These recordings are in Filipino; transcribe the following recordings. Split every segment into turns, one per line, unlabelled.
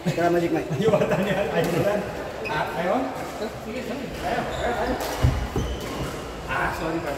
Kaya Magic Mike.
Iwata niya. Ayun yan. Ayun? Sige, sige. Ayun. Sorry pa.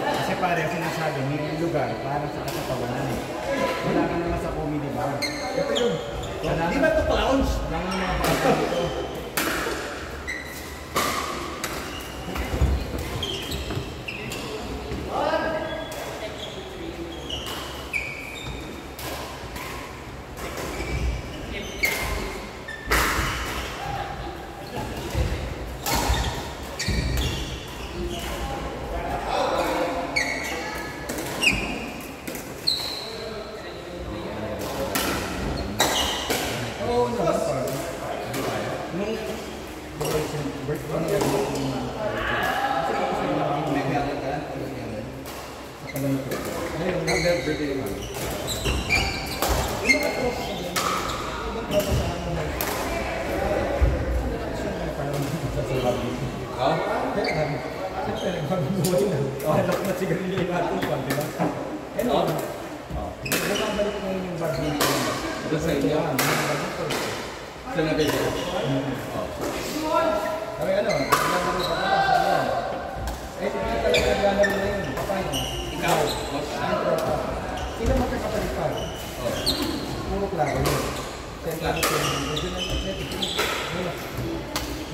Kasi pare, sinasabi, may lugar parang sa kasatawanan eh. Wala ka naman sa comedy bar.
Ito yun. Di ba ito clowns?
Lang yung mga bata dito.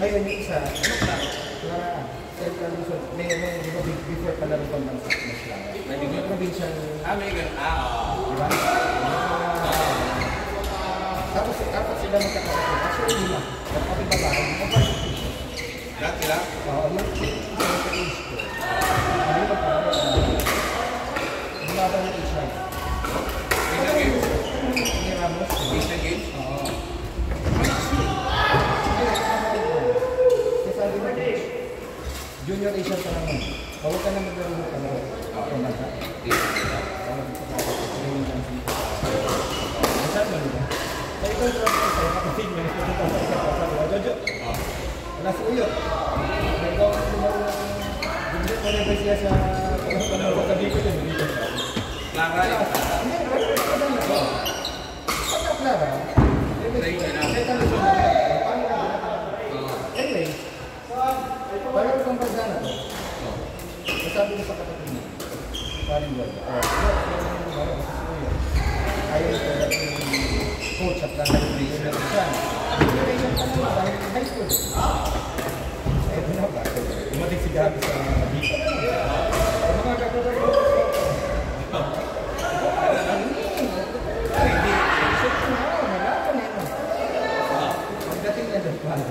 Ngayon yung isa, Central Luzon, may before pala rin pang bansa mas lang. May provincial... Diba? Tapos sila magkakapatid. Actually, lima. Kapatid babae, kapatid.
Dati lang?
Oo, yung isa sa age ko. Ano yung parang, bumaba ng age lang.
Asian Games?
Ni Ramos.
Asian Games?
Oo. Sabi mo, Junior Asian ka naman. Huwag ka na maglaro ka na. Pamata. Saan mo nila? Sa ikaw sa kapatid mo, Jojo. Wala si Uyot. Ikaw ang lumaro ng Junior ko na ba siya sa pagkabi ko din.
Clara yun.
Hindi, wala na ko. Pagka Clara, anyway, parang itong pagka na to, nasabi ko sa kapatid mo, paring wala. Ayaw ito na yung coach at lang yung siya. Pero yung tanong dahil high school. Eh, doon na ba? Umating si Gabi sa dito. Mga kapatid ko. Pagdating niya doon, paano?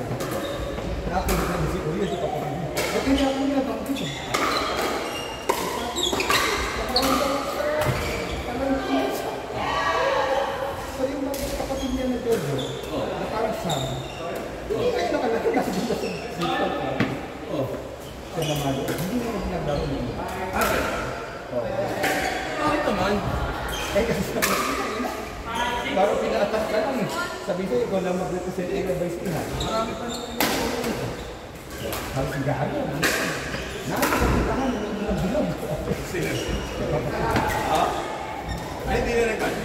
Nakulit na si Uyo, di pa po. Ba't hindi ako nila bang dito? So yung mga kapatid niya na Jojo, na parang Sam, kayo nakalaki kasi dito sa dito. Siya naman, hindi naman pinaglaro niya.
Bakit naman?
Eh kasi sabi, parang pinaatak ka lang eh. Sabi ko, ikaw lang mag-represent yung vice ina.
Marami pa naman yung
Halos gago. Nakakapagpuntahan, hindi na bilog.
sila. Ay, hindi na nag-bati.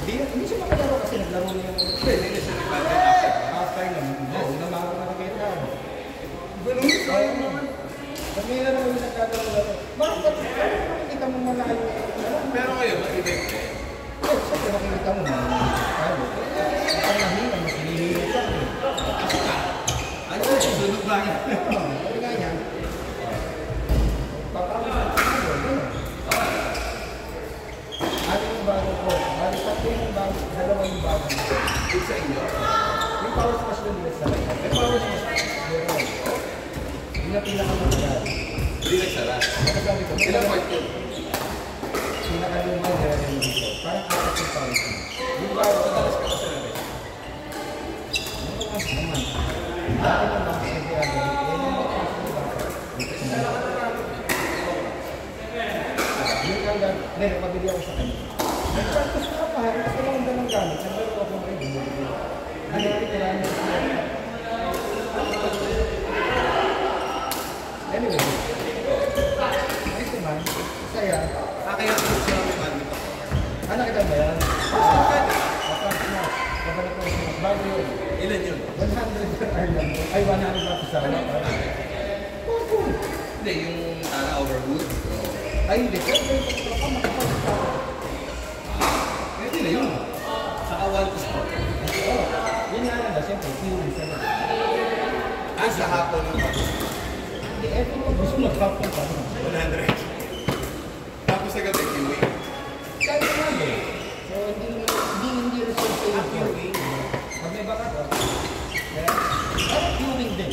Hindi siya makalaro kasi naglaro niya yung...
Hindi na siya nag-bati.
After lang, unang mga nakakita.
Ganun, sayang naman.
Sabi na naman yung nagkadaro-laro. Bakit makikita mo malaki yung...
Pero ngayon, mag-event ko.
Eh, siyempre makikita mo na. Ang nahina, mas hinihilip ka.
Ano yung susunod ba yan?
Sabi nga yan. Papakita ka na yun. Ano yung bago ko? Bali, tatlo yung bago, dalawa yung bago.
Yung sa inyo?
Yung power smash doon nila sa lahat.
May power smash.
Meron. Yun ang pinakamagagal.
Hindi nagsara.
Sabi ko,
Ilang part yun?
pinakalumang meron dito. Parang apat yung power smash. Yung bago,
Madalas ka kasi namin.
naman. Dati naman kasi kaya yun lang lang. Ngayon, pabili ako sa kanya. Nag-practice ko pa. Kasi lang ng gamit. Nag-pero ako ng ibig. Nangyari ko lang. Anyway. Nice naman. Saya.
Kaya ko siya may badminton.
Ano kita ba yan? Kapag ko sa bago yun.
Ilan yun?
100 Ireland. Ay, 100 na sa akin.
Hindi, yung overwood.
Ay, hindi.
Pwede na yun. Saka one to spot.
Yun nga lang. Siyempre, theory sa lang.
Sa hapon yung
Hindi, everything gusto mag-hapon pa.
100. Tapos sa gabi, viewing.
Kahit naman eh. So, hindi result sa yung
Viewing.
Pag may baka ka, parang viewing din.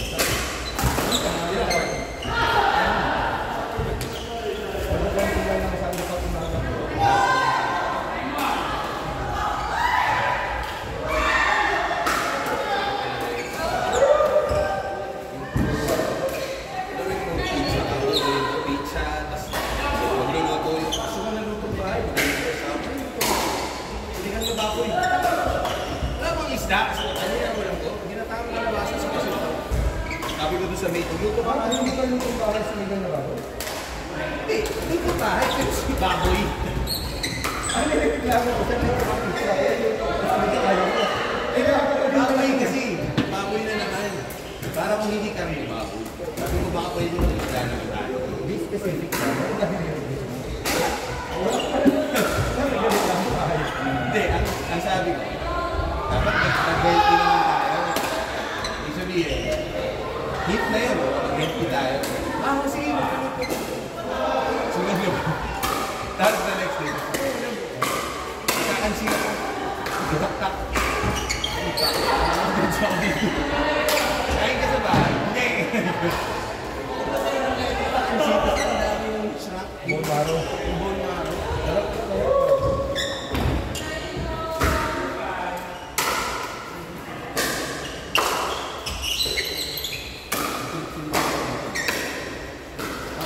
Pizza, tapos magluluto yung gusto ko naluto ba? Hindi ka nababoy. Wala bang isda? Kanina ko lang to. Ginatama na nabasan sa kasi ito. Sabi ko doon sa mate, luto ba?
Ano hindi ka lutong para sa legal na bago?
Hindi, luto ba? Pero si baboy.
Ano yung reklamo ko? Saan yung pizza?
Baboy kasi. Baboy na naman. Para kung hindi kami baboy. Sabi ko baka pwede mo isda na tayo.
Be specific.
Hindi, ang sabi ko, dapat nag-healthy naman tayo. Ibig sabihin, hit na yun, nag-healthy tayo. Sige, sige. Tapos the next day, kakansin ako, gatak-tak. Kain ka sa bahay? Hindi. Kakansin ko, ang dami yung snack.
Bone marrow.
Bone marrow.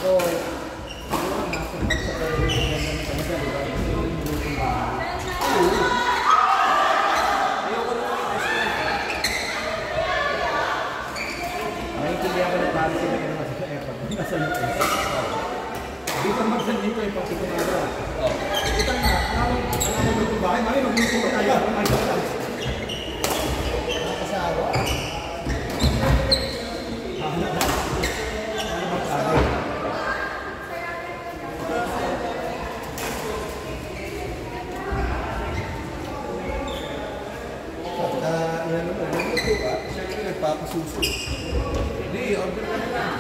Ako, siguro nasa magsa ko yung ganda ng kanisa, di ba? Kasi yung lutong bago.
Ayoko na mag-restaurant.
Nakikilig ako ng policy na kaya nasa airport. Nasa US. Dito magsanin ko yung pagsikumado. Itang na, alam mo lutong bahay, mami magluto ko tayo. Nakasawa.
Nagluto ka, siyempre nagpapasuso. Hindi, order ka na lang.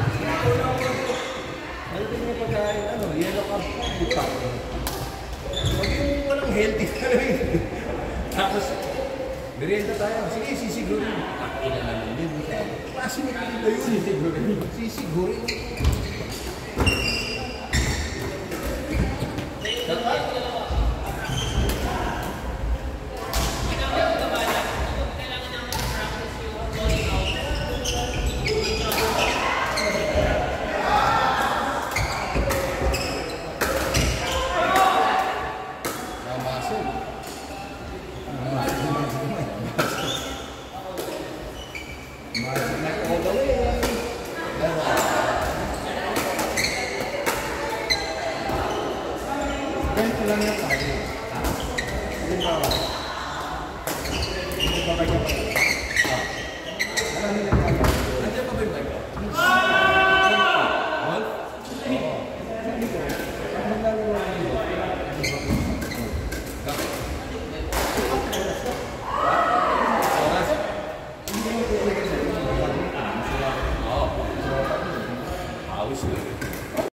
Ano din yung pagkain, yellow cup, buka.
Huwag yung walang healthy na rin. Tapos, merienda tayo. Sige, sisigurin. Ina naman yun. Klase na pinila yun.
Sisigurin.
Sisigurin.
Ganito lang yung tayo. Halimbawa, hindi ba kanya